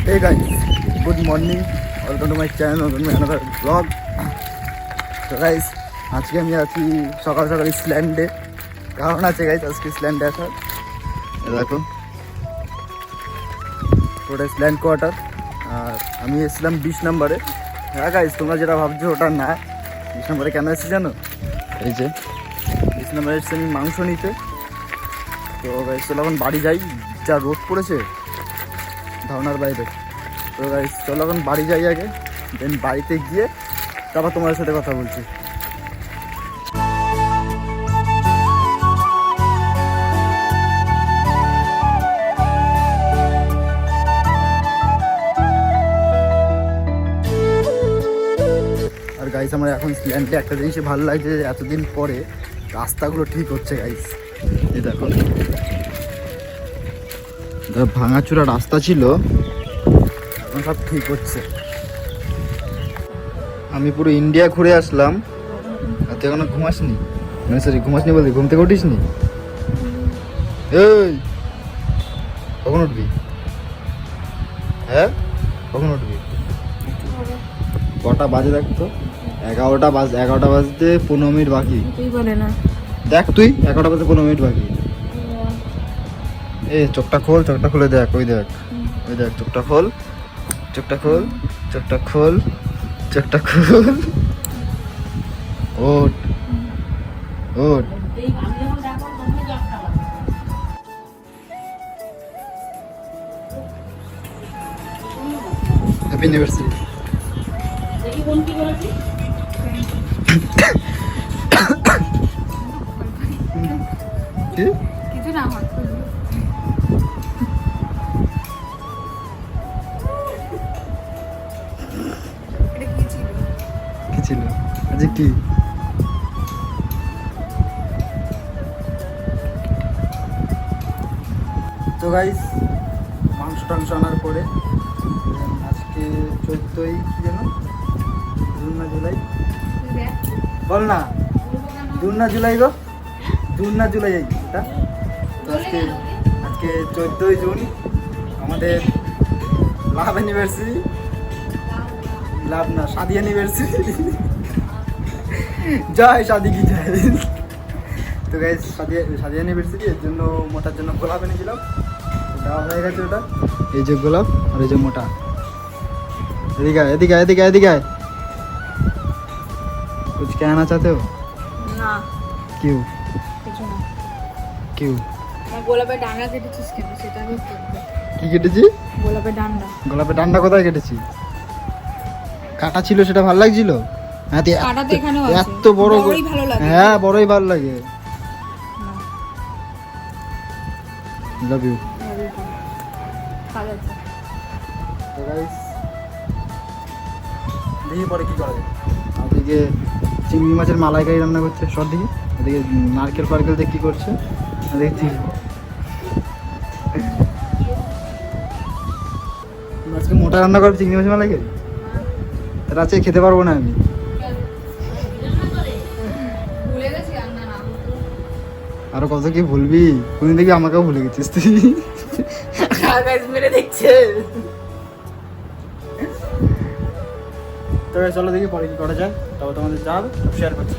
Hey guys, good morning. Welcome to my channel, welcome to another vlog. তো guys আজকে আমি আছি সকাল সকাল ইসল্যান্ডে। কারণ আছে গাইস আজকে ইসল্যান্ডে আসার, দেখো ওটা ইসল্যান্ড কোয়ার্টার। আর আমি এসেছিলাম 20 নম্বরে। হ্যাঁ গাইস, তোমরা যেটা ভাবছো ওটা না। 20 নম্বরে কেন এসেছি জানো? এই যে 20 নম্বরে এসেছি আমি মাংস নিতে। তো গাইস চলো এখন বাড়ি যাই, যা রোদ পড়েছে ধারণার বাইরে। তো গাইস চলো এখন বাড়ি যাই আগে, দেন বাড়িতে গিয়ে তারপর তোমার সাথে কথা বলছি। আর গাইস আমার এখন ইসল্যান্ডে একটা জিনিসই ভালো লাগছে, যে এতদিন পরে রাস্তাগুলো ঠিক হচ্ছে গাইস। এই দেখো ভাঙাচোরা রাস্তা ছিল, এখন সব ঠিক হচ্ছে। আমি পুরো ইন্ডিয়া ঘুরে আসলাম আর তুই এখনো ঘুমাসনি? মানে সরি ঘুমাসনি বলতে ঘুম থেকে উঠিসনি? এই কখন উঠবি? হ্যাঁ কখন উঠবি? কটা বাজে দেখ তো? 11টা বাজতে 15 মিনিট বাকি। দেখ তুই 11টা বাজতে 15 মিনিট বাকি। এ চোখটা খুলে দেখ, ওই দেখ চোখটা খোল। ওঠ হ্যাপি অ্যানিভার্সারি। কিছু না হয় কি ছিল আজকে? কি তো গাইস মাংস টাংস আনার পরে আজকে 14ই কি যেন, জুন না জুলাই? বল না, জুন না জুলাই গো? জুন না জুলাই এটা? আজকে 14ই জুন, আমাদের লাভ অ্যানিভার্সারি। লাভ না, শাদি অ্যানিভার্সারি। জয় শাদি কি জয়। তো গাইস শাদি অ্যানিভার্সারি, এর জন্য মোটার জন্য গোলাপ এনেছিলাম, দেওয়া হয়ে গেছে ওটা। এই যে গোলাপ আর এই যে মোটা। এদিকে আয়। कुछ कहना चाहते हो? না क्यों? কিছু না। क्यों? আমার গোলাপের ডান্ডা কেটেছিস কেন সেটা আমি বলবো। কি কেটেছি? গোলাপের ডান্ডা। গোলাপের ডান্ডা কোথায় কেটেছি? কাটা ছিল, সেটা ভালো লাগছিল? হ্যাঁ কাটা তো এখানেও আছে। এত বড়, বড়ই ভালো লাগে। হ্যাঁ বড়ই ভালো লাগে। Love you. তো গাইস দেখি পরে কি করা যায়। ওদিকে চিংড়ি মাছের মালাইকারি রান্না করছে সব দিকে, ওদিকে নারকেল ফারকেল দিয়ে কি করছে দেখছি। আজকে মোটা রান্না করবে চিংড়ি মাছের মালাইকারি, তার আজকে খেতে পারবো না আমি। আরো কত কি ভুলবি, কোনদিন দেখবি আমাকেও ভুলে গেছিস তুই। মেরে দেখছে। তবে চলো দেখি পরে কি করা যায়, তবে তোমাদের যা শেয়ার করছি।